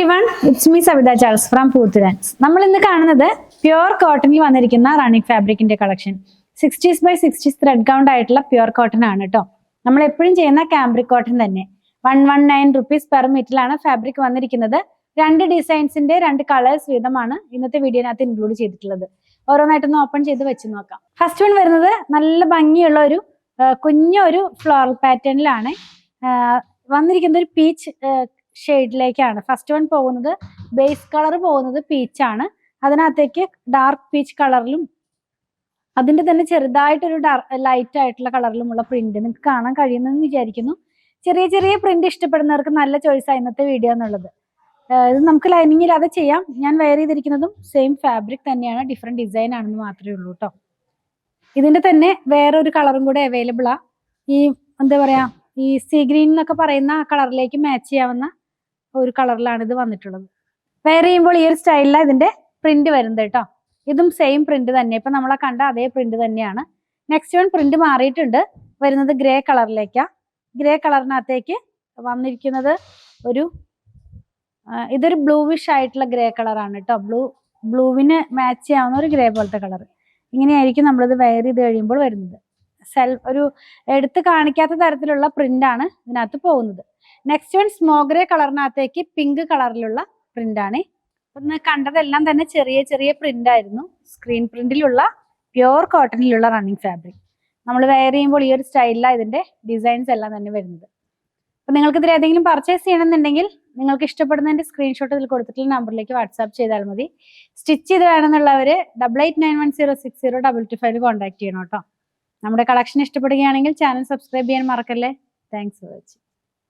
everyone, it's me Savita Charles from Poothurans. നമ്മൾ ഇന്ന് കാണുന്നത് പ്യുവർ കോട്ടണിൽ വന്നിരിക്കുന്ന റണ്ണിങ് ഫാബ്രിക്കിന്റെ collection 60s by 60s thread count ആയിട്ടുള്ള പ്യുവർ കോട്ടൺ ആണ് കേട്ടോ. നമ്മൾ എപ്പോഴും ചെയ്യുന്ന കാംബ്രിക് കോട്ടൺ തന്നെ 119 rupees പെർ മീറ്ററിലാണ് ഫാബ്രിക് വന്നിരിക്കുന്നത്. രണ്ട് ഡിസൈൻസിന്റെ രണ്ട് കളേഴ്സ് വീതമാണ് ഇന്നത്തെ വീഡിയോനകത്ത് ഇൻക്ലൂഡ് ചെയ്തിട്ടുള്ളത്. ഓരോന്നായിട്ടൊന്ന് ഓപ്പൺ ചെയ്ത് വെച്ച് നോക്കാം. ഫസ്റ്റ് വൺ വരുന്നത് നല്ല ഭംഗിയുള്ള ഒരു കുഞ്ഞൊരു ഫ്ലോറൽ പാറ്റേണിലാണ് വന്നിരിക്കുന്നത്. ഒരു പീച്ച് ഷെയ്ഡിലേക്കാണ് ഫസ്റ്റ് വൺ പോകുന്നത്. ബേസ് കളർ പോകുന്നത് പീച്ചാണ്. അതിനകത്തേക്ക് ഡാർക്ക് പീച്ച് കളറിലും അതിന്റെ തന്നെ ചെറുതായിട്ടൊരു ലൈറ്റ് ആയിട്ടുള്ള കളറിലുമുള്ള പ്രിന്റ് നിങ്ങൾക്ക് കാണാൻ കഴിയുന്നെന്ന് വിചാരിക്കുന്നു. ചെറിയ ചെറിയ പ്രിന്റ് ഇഷ്ടപ്പെടുന്നവർക്ക് നല്ല ചോയ്സാണ് ഇന്നത്തെ വീഡിയോ എന്നുള്ളത്. ഇത് നമുക്ക് ലൈനിങ് ഇല്ലാതെ ചെയ്യാം. ഞാൻ വെയർ ചെയ്തിരിക്കുന്നതും സെയിം ഫാബ്രിക് തന്നെയാണ്, ഡിഫറെന്റ് ഡിസൈൻ ആണെന്ന് മാത്രമേ ഉള്ളൂ കേട്ടോ. ഇതിന്റെ തന്നെ വേറൊരു കളറും കൂടെ അവൈലബിൾ ആ. ഈ എന്താ പറയാ, ഈ സീ ഗ്രീൻ എന്നൊക്കെ പറയുന്ന ആ കളറിലേക്ക് മാച്ച് ചെയ്യാവുന്ന ഒരു കളറിലാണ് ഇത് വന്നിട്ടുള്ളത്. വെയർ ചെയ്യുമ്പോൾ ഈ ഒരു സ്റ്റൈലിലാണ് ഇതിന്റെ പ്രിന്റ് വരുന്നത് കേട്ടോ. ഇതും സെയിം പ്രിന്റ് തന്നെ, ഇപ്പൊ നമ്മളെ കണ്ട അതേ പ്രിന്റ് തന്നെയാണ്. നെക്സ്റ്റ് വൺ പ്രിന്റ് മാറിയിട്ടുണ്ട്, വരുന്നത് ഗ്രേ കളറിലേക്കാ. ഗ്രേ കളറിനകത്തേക്ക് വന്നിരിക്കുന്നത് ഇതൊരു ബ്ലൂവിഷ് ആയിട്ടുള്ള ഗ്രേ കളറാണ് കേട്ടോ. ബ്ലൂവിന് മാച്ച് ചെയ്യാവുന്ന ഒരു ഗ്രേ പോലത്തെ കളർ. ഇങ്ങനെയായിരിക്കും നമ്മളിത് വെയർ ചെയ്ത് കഴിയുമ്പോൾ വരുന്നത്. ഒരു എടുത്ത് കാണിക്കാത്ത തരത്തിലുള്ള പ്രിന്റ് ആണ് ഇതിനകത്ത് പോകുന്നത്. നെക്സ്റ്റ് വൺ സ്മോഗ്രേ കളറിനകത്തേക്ക് പിങ്ക് കളറിലുള്ള പ്രിന്റ് ആണ്. ഒന്ന് കണ്ടതെല്ലാം തന്നെ ചെറിയ ചെറിയ പ്രിന്റ് ആയിരുന്നു. സ്ക്രീൻ പ്രിന്റിലുള്ള പ്യുവർ കോട്ടണിലുള്ള റണ്ണിങ് ഫാബ്രിക്. നമ്മൾ വെയർ ചെയ്യുമ്പോൾ ഈ ഒരു സ്റ്റൈലിലാണ് ഇതിന്റെ ഡിസൈൻസ് എല്ലാം തന്നെ വരുന്നത്. അപ്പൊ നിങ്ങൾക്ക് ഇതിൽ ഏതെങ്കിലും പർച്ചേസ് ചെയ്യണമെന്നുണ്ടെങ്കിൽ നിങ്ങൾക്ക് ഇഷ്ടപ്പെടുന്നതിന്റെ സ്ക്രീൻഷോട്ട് ഇതിൽ കൊടുത്തിട്ടുള്ള നമ്പറിലേക്ക് വാട്സാപ്പ് ചെയ്താൽ മതി. സ്റ്റിച്ച് ചെയ്ത് വേണമെന്നുള്ളവര് 8891060225 കോൺടാക്ട് ചെയ്യണം കേട്ടോ. നമ്മുടെ കളക്ഷൻ ഇഷ്ടപ്പെടുകയാണെങ്കിൽ ചാനൽ സബ്സ്ക്രൈബ് ചെയ്യാൻ മറക്കല്ലേ. Thanks for watching.